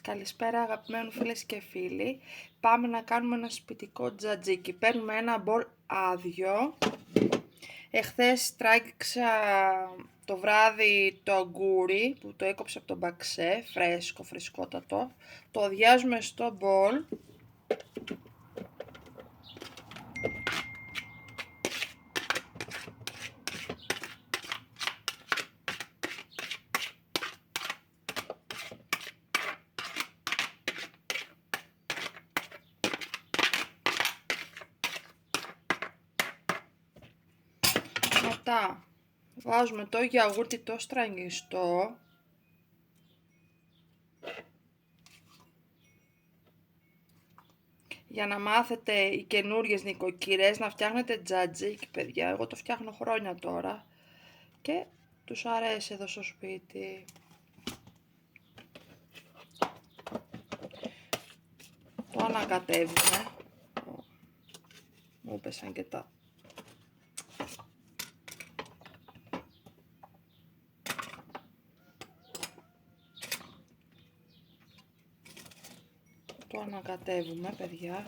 Καλησπέρα αγαπημένοι φίλες και φίλοι. Πάμε να κάνουμε ένα σπιτικό τζατζίκι. Παίρνουμε ένα μπολ άδειο. Εχθές τράγηξα το βράδυ το αγκούρι που το έκοψα από τον μπαξέ, φρεσκότατο. Το αδειάζουμε στο μπολ. Μετά βάζουμε το γιαούρτι το στραγγιστό. Για να μάθετε οι καινούριες νοικοκυρές να φτιάχνετε τζατζίκι, παιδιά. Εγώ το φτιάχνω χρόνια τώρα και τους αρέσει εδώ στο σπίτι. Το ανακατεύουμε. Μου πέσαν και τα... Το ανακατεύουμε, παιδιά.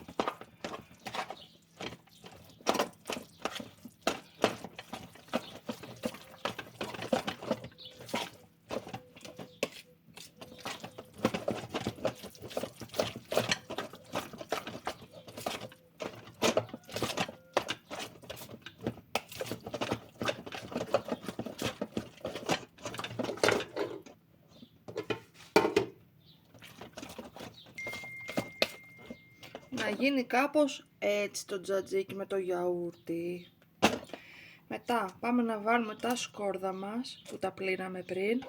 Να γίνει κάπως έτσι το τζατζίκι με το γιαούρτι. Μετά πάμε να βάλουμε τα σκόρδα μας που τα πλύναμε πριν.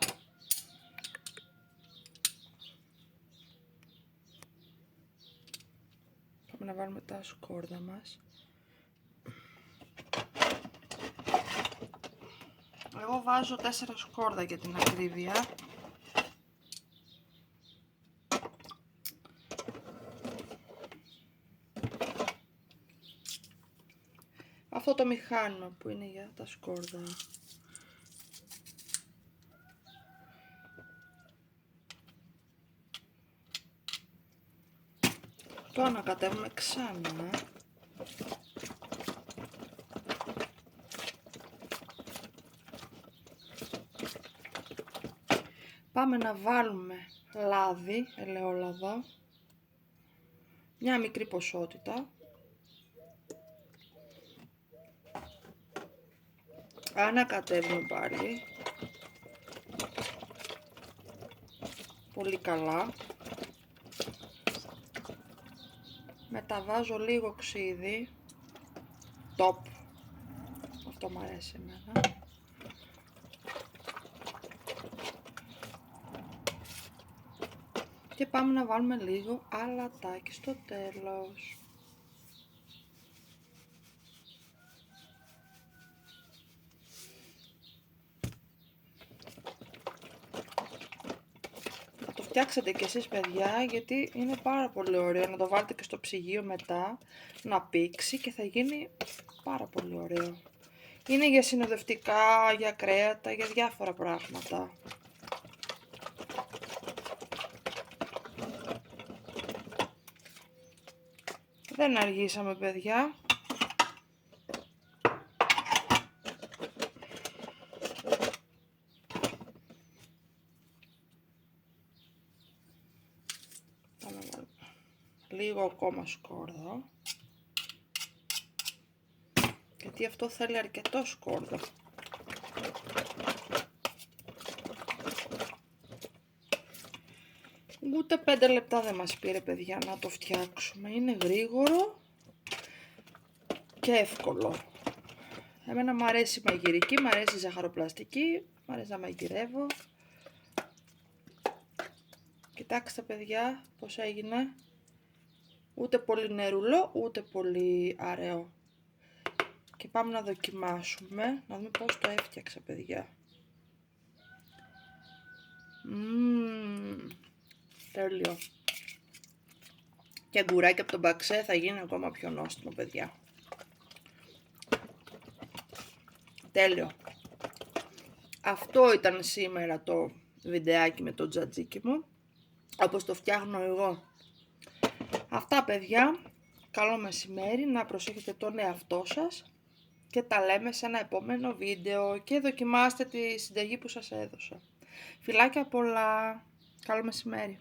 Πάμε να βάλουμε τα σκόρδα μας. Εγώ βάζω 4 σκόρδα για την ακρίβεια. Αυτό το μηχάνημα που είναι για τα σκόρδα. Το ανακατεύουμε ξανά. Πάμε να βάλουμε λάδι, ελαιόλαδο, μια μικρή ποσότητα. Ανακατεύουμε πάλι. Πολύ καλά. Μετά βάζω λίγο ξύδι. Top. Αυτό μου αρέσει εμένα. Και πάμε να βάλουμε λίγο αλατάκι στο τέλος. Θα το φτιάξετε κι εσείς, παιδιά, γιατί είναι πάρα πολύ ωραίο. Να το βάλετε και στο ψυγείο μετά, να πήξει και θα γίνει πάρα πολύ ωραίο. Είναι για συνοδευτικά, για κρέατα, για διάφορα πράγματα. Δεν αργήσαμε, παιδιά. Λίγο ακόμα σκόρδο. Γιατί αυτό θέλει αρκετό σκόρδο. Ούτε 5 λεπτά δεν μας πήρε, παιδιά, να το φτιάξουμε. Είναι γρήγορο και εύκολο. Εμένα μου αρέσει η μαγειρική, μου αρέσει η ζαχαροπλαστική, μου αρέσει να μαγειρεύω. Κοιτάξτε, παιδιά, πώς έγινε. Ούτε πολύ νερουλό, ούτε πολύ αραιό. Και πάμε να δοκιμάσουμε, να δούμε πώς το έφτιαξα, παιδιά. Τέλειο. Και αγκουράκι από τον μπαξέ θα γίνει ακόμα πιο νόστιμο, παιδιά. Τέλειο. Αυτό ήταν σήμερα το βιντεάκι με το τζατζίκι μου. όπως το φτιάχνω εγώ. Αυτά παιδιά, καλό μεσημέρι, να προσέχετε τον εαυτό σας και τα λέμε σε ένα επόμενο βίντεο και δοκιμάστε τη συνταγή που σας έδωσα. Φιλάκια πολλά, καλό μεσημέρι.